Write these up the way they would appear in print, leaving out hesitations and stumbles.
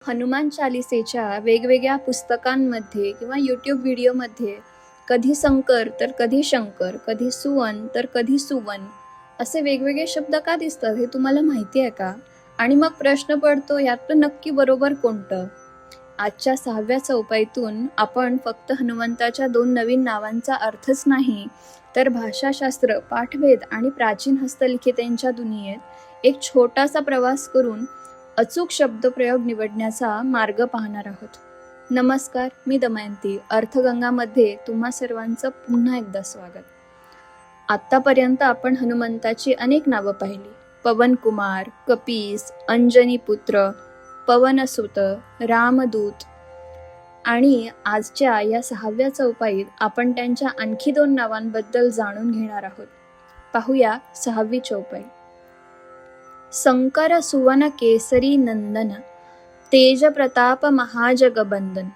हनुमान चालिसेच्या वेगवेगळ्या पुस्तकांमध्ये किंवा यूट्यूब व्हिडिओमध्ये कधी संकर तर कधी शंकर, कधी सुवन तर कधी सुवन असे वेगवेगळे शब्द का दिसतात हे तुम्हाला माहिती आहे का? आणि मग प्रश्न पडतो यातलं नक्की बरोबर कोणतं? आजच्या 6व्या चौपाईतून आपण फक्त हनुमंताच्या 2 नवीन नावांचा अर्थच नाही तर भाषाशास्त्र, पाठभेद आणि प्राचीन हस्तलिखितांच्या दुनियेत एक छोटासा प्रवास करून अचूक शब्दप्रयोग निवडण्याचा मार्ग पाहणार आहोत. नमस्कार, मी दमयंती. अर्थगंगामध्ये तुम्हा सर्वांचं पुन्हा एकदा स्वागत. आत्तापर्यंत आपण हनुमंताची अनेक नावं पाहिली. पवनकुमार, कपीस, अंजनी पुत्र, पवनसुत, रामदूत आणि आजच्या या 6व्या चौपाईत आपण त्यांच्या आणखी 2 नावांबद्दल जाणून घेणार आहोत. पाहूया 6वी चौपाई. संकर सुवन केसरी नंदन, तेज प्रताप महाजगबंदन.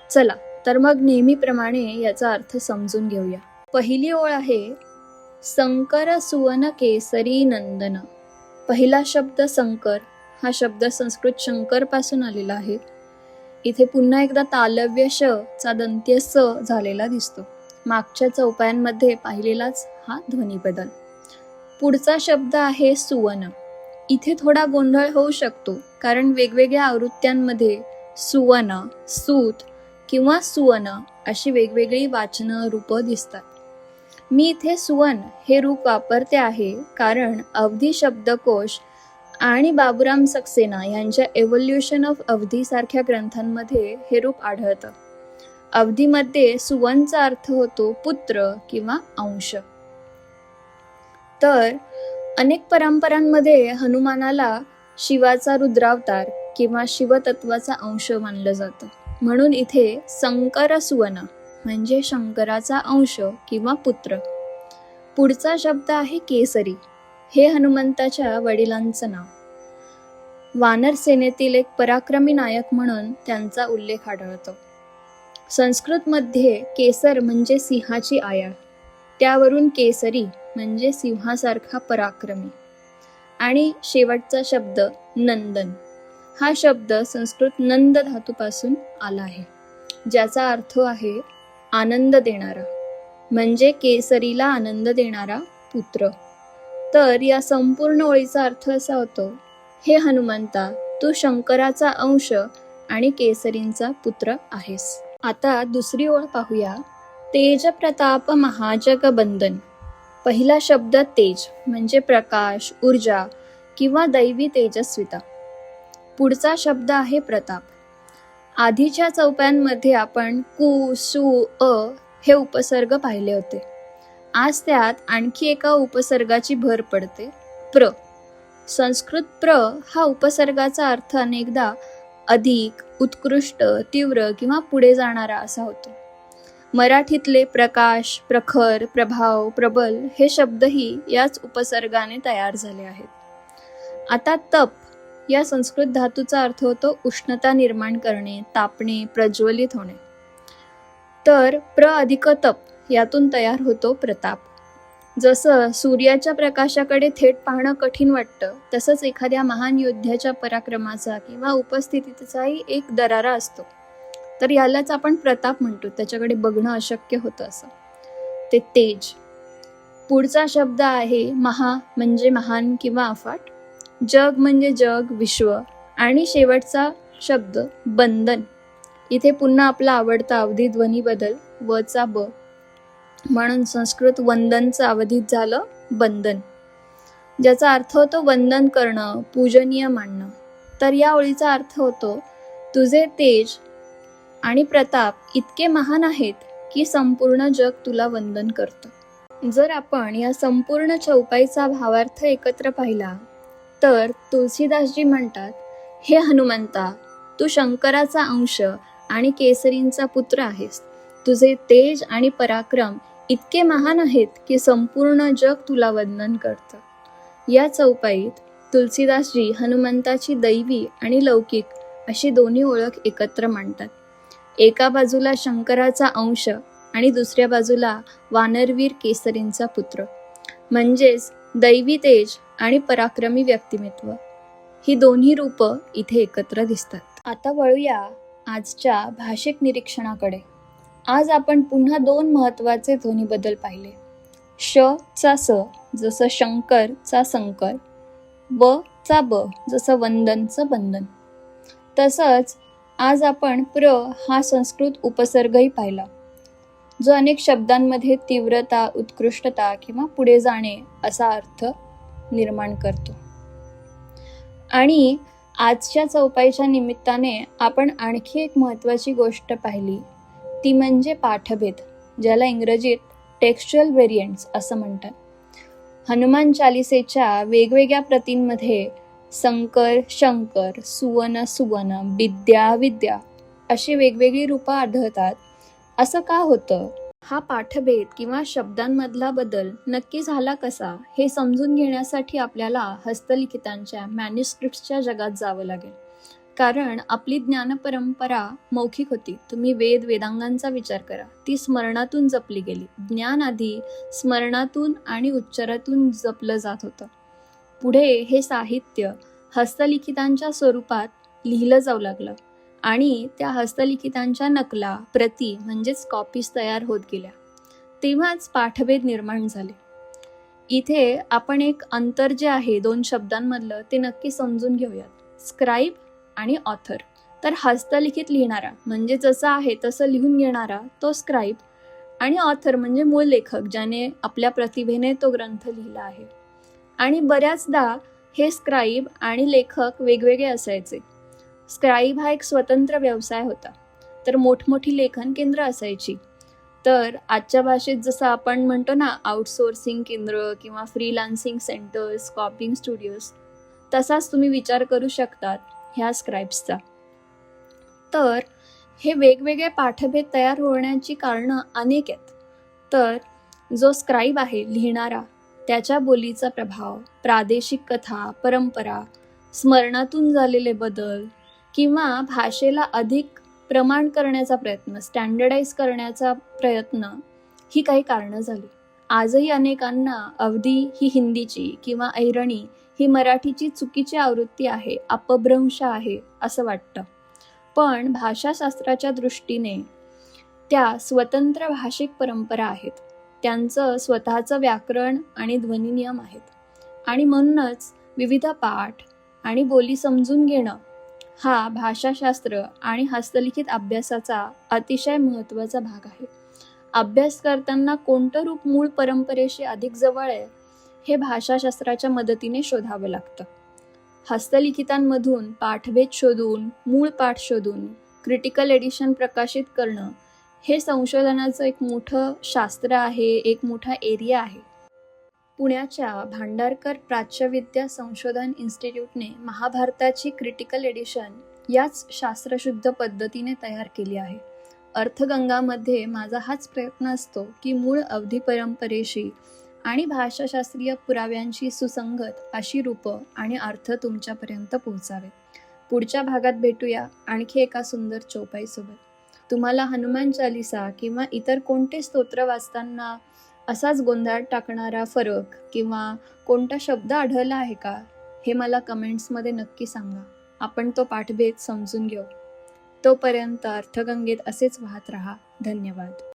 चला तर मग नेहमीप्रमाणे याचा अर्थ समजून घेऊया. पहिली ओळ आहे संकर सुवन केसरी नंदन. पहिला शब्द संकर हा शब्द संस्कृत शंकर पासून आलेला आहे. इथे पुन्हा एकदा तालव्य श चा दंत्य स झालेला दिसतो. मागच्या चौपायांमध्ये पाहिलेलाच हा ध्वनी बदल. पुढचा शब्द आहे सुवन. इथे थोडा गोंधळ होऊ शकतो कारण वेगवेगळ्या आवृत्त्यांमध्ये सुवन, सूत किंवा सुवन अशी वेगवेगळी वाचन रूप दिसतात. मी इथे सुवन हे रूप वापरते आहे कारण अवधी शब्दकोश आणि बाबुराम सक्सेना यांच्या एव्होल्युशन ऑफ अवधी सारख्या ग्रंथांमध्ये हे रूप आढळतं. अवधीमध्ये सुवनचा अर्थ होतो पुत्र किंवा अंश. तर अनेक परंपरांमध्ये हनुमानाला शिवाचा रुद्रावतार किंवा शिवतत्वाचा अंश मानलं जातं. म्हणून इथे संकर सुवन म्हणजे शंकराचा अंश किंवा पुत्र. पुढचा शब्द आहे केसरी. हे हनुमंताच्या वडिलांचं नाव. वानर सेनेतील एक पराक्रमी नायक म्हणून त्यांचा उल्लेख आढळतो. संस्कृतमध्ये केसर म्हणजे सिंहाची आयाळ, त्यावरून केसरी म्हणजे सिंहासारखा पराक्रमी. आणि शेवटचा शब्द नंदन. हा शब्द संस्कृत नंद धातूपासून आला आहे, ज्याचा अर्थ आहे आनंद देणारा, म्हणजे केसरीला आनंद देणारा पुत्र. तर या संपूर्ण ओळीचा अर्थ असा होतो, हे हनुमंता, तू शंकराचा अंश आणि केसरींचा पुत्र आहेस. आता दुसरी ओळ पाहूया. तेज प्रताप महाजगबंदन. पहिला शब्द तेज म्हणजे प्रकाश, ऊर्जा किंवा दैवी तेजस्विता. पुढचा शब्द आहे प्रताप. आधीच्या चौपायांमध्ये आपण कु, सु, अ हे उपसर्ग पाहिले होते. आज त्यात आणखी एका उपसर्गाची भर पडते, प्र. संस्कृत प्र हा उपसर्गाचा अर्थ अनेकदा अधिक, उत्कृष्ट, तीव्र किंवा पुढे जाणारा असा होतो. मराठीतले प्रकाश, प्रखर, प्रभाव, प्रबल हे शब्दही याच उपसर्गाने तयार झाले आहेत. आता तप या संस्कृत धातूचा अर्थ होतो उष्णता निर्माण करणे, तापणे, प्रज्वलित होणे. तर प्र अधिक तप यातून तयार होतो प्रताप. जसं सूर्याच्या प्रकाशाकडे थेट पाहणं कठीण वाटतं, तसंच एखाद्या महान योद्ध्याच्या पराक्रमाचा किंवा उपस्थितीचाही एक दरारा असतो. तर यालाच आपण प्रताप म्हणतो, त्याच्याकडे बघणं अशक्य होतं असं. ते तेज. पुढचा शब्द आहे महा म्हणजे महान किंवा अफाट, जग म्हणजे जग, विश्व. आणि शेवटचा शब्द बंदन. इथे पुन्हा आपला आवडता अवधी ध्वनी बदल, वचा ब, म्हणून संस्कृत वंदनचं अवधीत झालं बंदन, ज्याचा अर्थ होतो वंदन करणं, पूजनीय मानणं. तर या ओळीचा अर्थ होतो तुझे तेज आणि प्रताप इतके महान आहेत की संपूर्ण जग तुला वंदन करतं. जर आपण या संपूर्ण चौपाईचा भावार्थ एकत्र पाहिला तर तुलसीदासजी म्हणतात, हे हनुमंता, तू शंकराचा अंश आणि केसरींचा पुत्र आहेस. तुझे तेज आणि पराक्रम इतके महान आहेत की संपूर्ण जग तुला वंदन करतं. या चौपाईत तुलसीदासजी हनुमंताची दैवी आणि लौकिक अशी दोन्ही ओळख एकत्र मांडतात. एका बाजूला शंकराचा अंश आणि दुसऱ्या बाजूला वानरवीर केसरींचा पुत्र, म्हणजेच दैवी तेज आणि पराक्रमी व्यक्तिमत्व. ही दोन्ही रूपं इथे एकत्र दिसतात. आता वळूया आजच्या भाषिक निरीक्षणाकडे. आज आपण पुन्हा 2 महत्त्वाचे ध्वनी बदल पाहिले. श चा स जसं शंकर चा संकर, ब चा ब जसं वंदनचं बंधन. तसंच आज आपण प्र हा संस्कृत उपसर्गही पाहिला, जो अनेक शब्दांमध्ये तीव्रता, उत्कृष्टता किंवा पुढे जाणे असा अर्थ निर्माण करतो. आणि आजच्या चौपाईच्या निमित्ताने आपण आणखी एक महत्त्वाची गोष्ट पाहिली, ती म्हणजे पाठभेद, ज्याला इंग्रजीत टेक्स्चुअल व्हेरियंट्स असं म्हणतात. हनुमान चालिसेच्या वेगवेगळ्या प्रतींमध्ये संकर शंकर, सुवन सुवन, विद्या विद्या अशी वेगवेगळी रूपं आढळतात. असं का होतं? हा पाठभेद किंवा शब्दांमधला बदल नक्की झाला कसा, हे समजून घेण्यासाठी आपल्याला हस्तलिखितांच्या मॅन्युस्क्रिप्ट्सच्या जगात जावं लागेल. कारण आपली ज्ञानपरंपरा मौखिक होती. तुम्ही वेदांगांचा विचार करा, ती स्मरणातून जपली गेली. ज्ञान आधी स्मरणातून आणि उच्चारातून जपलं जात होतं. पुढे हे साहित्य हस्तलिखितांच्या स्वरूपात लिहिलं जाऊ लागलं आणि त्या हस्तलिखितांच्या नकला, प्रती म्हणजेच कॉपीज तयार होत गेल्या. तेव्हाच पाठभेद निर्माण झाले. इथे आपण एक अंतर जे आहे 2 शब्दांमधलं ते नक्की समजून घेऊयात. स्क्राईब आणि ऑथर. तर हस्तलिखित लिहिणारा म्हणजे जसं आहे तसं लिहून घेणारा तो स्क्राईब, आणि ऑथर म्हणजे मूळ लेखक, ज्याने आपल्या प्रतिभेने तो ग्रंथ लिहिला आहे. आणि बऱ्याचदा हे स्क्राईब आणि लेखक वेगवेगळे असायचे. स्क्राईब हा एक स्वतंत्र व्यवसाय होता, तर मोठमोठी लेखन केंद्र असायची. तर आजच्या भाषेत जसं आपण म्हणतो ना, आउटसोर्सिंग केंद्र किंवा फ्रीलान्सिंग सेंटर्स, कॉपिंग स्टुडिओज, तसाच तुम्ही विचार करू शकतात ह्या स्क्राईब्सचा. तर हे वेगवेगळे पाठभेद तयार होण्याची कारणं अनेक आहेत. तर जो स्क्राईब आहे लिहिणारा, त्याच्या बोलीचा प्रभाव, प्रादेशिक कथा, परंपरा, स्मरणातून झालेले बदल किंवा भाषेला अधिक प्रमाण करण्याचा प्रयत्न, स्टँडर्डाइज करण्याचा प्रयत्न, ही काही कारणं झाली. आजही अनेकांना अवधी ही हिंदीची किंवा ऐरणी ही मराठीची चुकीची आवृत्ती आहे, अपभ्रंश आहे असं वाटतं. पण भाषाशास्त्राच्या दृष्टीने त्या स्वतंत्र भाषिक परंपरा आहेत. त्यांचं स्वतःचं व्याकरण आणि ध्वनिनियम आहेत. आणि म्हणूनच विविध पाठ आणि बोली समजून घेणं हा भाषाशास्त्र आणि हस्तलिखित अभ्यासाचा अतिशय महत्त्वाचा भाग आहे. अभ्यास करताना कोणतं रूप मूळ परंपरेशी अधिक जवळ आहे हे भाषाशास्त्राच्या मदतीने शोधावं लागतं. हस्तलिखितांमधून पाठभेद शोधून, मूळ पाठ शोधून क्रिटिकल एडिशन प्रकाशित करणं हे संशोधनाचं एक मोठं शास्त्र आहे, एक मोठा एरिया आहे. पुण्याच्या भांडारकर प्राच्यविद्या संशोधन इन्स्टिट्यूटने महाभारताची क्रिटिकल एडिशन याच शास्त्रशुद्ध पद्धतीने तयार केली आहे. अर्थगंगामध्ये माझा हाच प्रयत्न असतो की मूळ अवधी परंपरेशी आणि भाषाशास्त्रीय पुराव्यांशी सुसंगत अशी रूपं आणि अर्थ तुमच्यापर्यंत पोहोचावेत. पुढच्या भागात भेटूया आणखी एका सुंदर चौपाईसोबत. तुम्हाला हनुमान चालिसा किंवा इतर कोणते स्तोत्र वाचताना असाच गोंधळात टाकणारा फरक किंवा कोणता शब्द आढळला आहे का, हे मला कमेंट्समध्ये नक्की सांगा. आपण तो पाठभेद समजून घेऊ. तोपर्यंत अर्थगंगेत असेच वाहत राहा. धन्यवाद.